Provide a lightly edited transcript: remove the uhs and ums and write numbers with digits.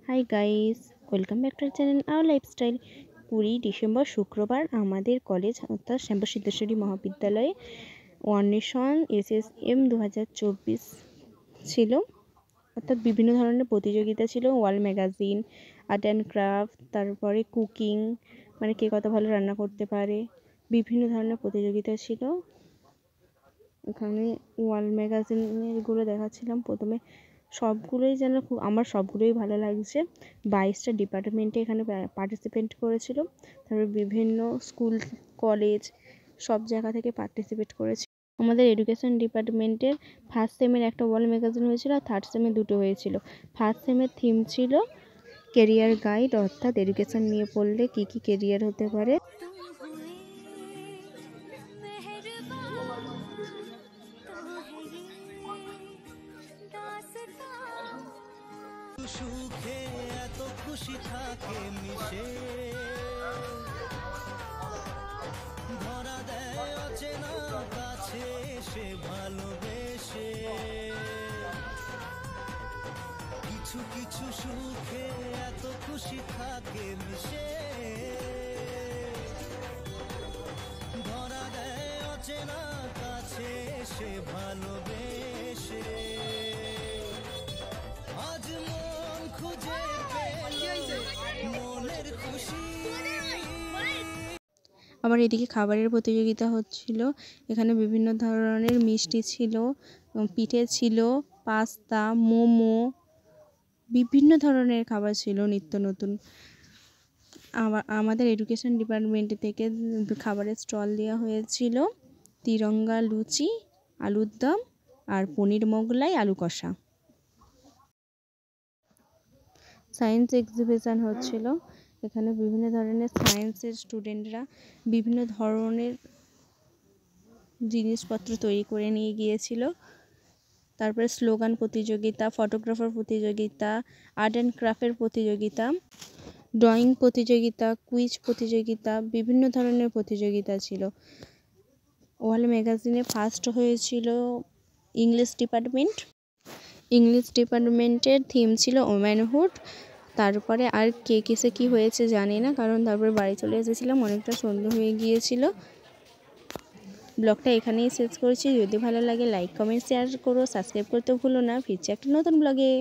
High guys, welcome back to our channel our lifestyle. 20 December শুক্রবার আমাদের college অর্থাৎ শ্যামপুর সিদ্ধেশ্বরী মহাবিদ্যালয়ে অন্বেষণ SSM 2024 ছিল। অর্থাৎ বিভিন্ন ধরনের প্রতিযোগিতা ছিল, wall magazine, art and craft, তারপরে কুকিং, মানে কে কত ভালো রান্না করতে পারে, বিভিন্ন ধরনের প্রতিযোগিতা ছিল। এখানে ওয়াল ম্যাগাজিনেরগুলো দেখাচ্ছিলাম। প্রথমে সবগুলোই যেন আমার সবগুলোই ভালো লাগছে। 22টা ডিপার্টমেন্টে এখানে পার্টিসিপেট করেছিল। তারপরে বিভিন্ন স্কুল, কলেজ সব জায়গা থেকে পার্টিসিপেট করেছে। আমাদের এডুকেশন ডিপার্টমেন্টের ফার্স্ট সেমের একটা ওয়াল ম্যাগাজিন হয়েছিল, আর থার্ড সেমে দুটো হয়েছিল। ফার্স্ট সেমের থিম ছিল কেরিয়ার গাইড, অর্থাৎ এডুকেশন নিয়ে পড়লে কী কী কেরিয়ার হতে পারে। সুখে এত খুশি থাকে মিশে, ধরা দেয় অচেনা কাছে সে ভালোবেসে। কিছু কিছু সুখে এত খুশি থাকে মিশে, ধরা দেয় অচেনা কাছে সে ভালোবেসে। আজ মন খুঁজে পেল মনের খুশি। আবার এদিকে খাবারের প্রতিযোগিতা হচ্ছিল। এখানে বিভিন্ন ধরনের মিষ্টি ছিল, পিঠে ছিল, পাস্তা, মোমো, বিভিন্ন ধরনের খাবার ছিল নিত্য নতুন। আমাদের এডুকেশন ডিপার্টমেন্ট থেকে খাবারের স্টল দেওয়া হয়েছিল তিরঙ্গা লুচি, আলুর দম আর পনির মোগলাই, আলু কষা। সায়েন্স এক্সিবিশন হচ্ছিল। এখানে বিভিন্ন ধরনের সায়েন্সের স্টুডেন্টরা বিভিন্ন ধরনের জিনিসপত্র তৈরি করে নিয়ে গিয়েছিল। তারপরে স্লোগান প্রতিযোগিতা, ফটোগ্রাফার প্রতিযোগিতা, আর্ট অ্যান্ড ক্রাফটের প্রতিযোগিতা, ড্রয়িং প্রতিযোগিতা, কুইজ প্রতিযোগিতা, বিভিন্ন ধরনের প্রতিযোগিতা ছিল। ওয়াল ম্যাগাজিনে ফার্স্ট হয়েছিল ইংলিশ ডিপার্টমেন্ট। ইংলিশ ডিপার্টমেন্টের থিম ছিল ওম্যানহুড। তারপরে আর কে কিসে কী হয়েছে জানি না, কারণ তারপরে বাড়ি চলে এসেছিলাম, অনেকটা সন্ধ্যা হয়ে গিয়েছিল। ব্লগটা এখানেই শেষ করছি। যদি ভালো লাগে লাইক, কমেন্ট, শেয়ার করো, সাবস্ক্রাইব করতে ভুলো না। ফিরছি একটা নতুন ব্লগে।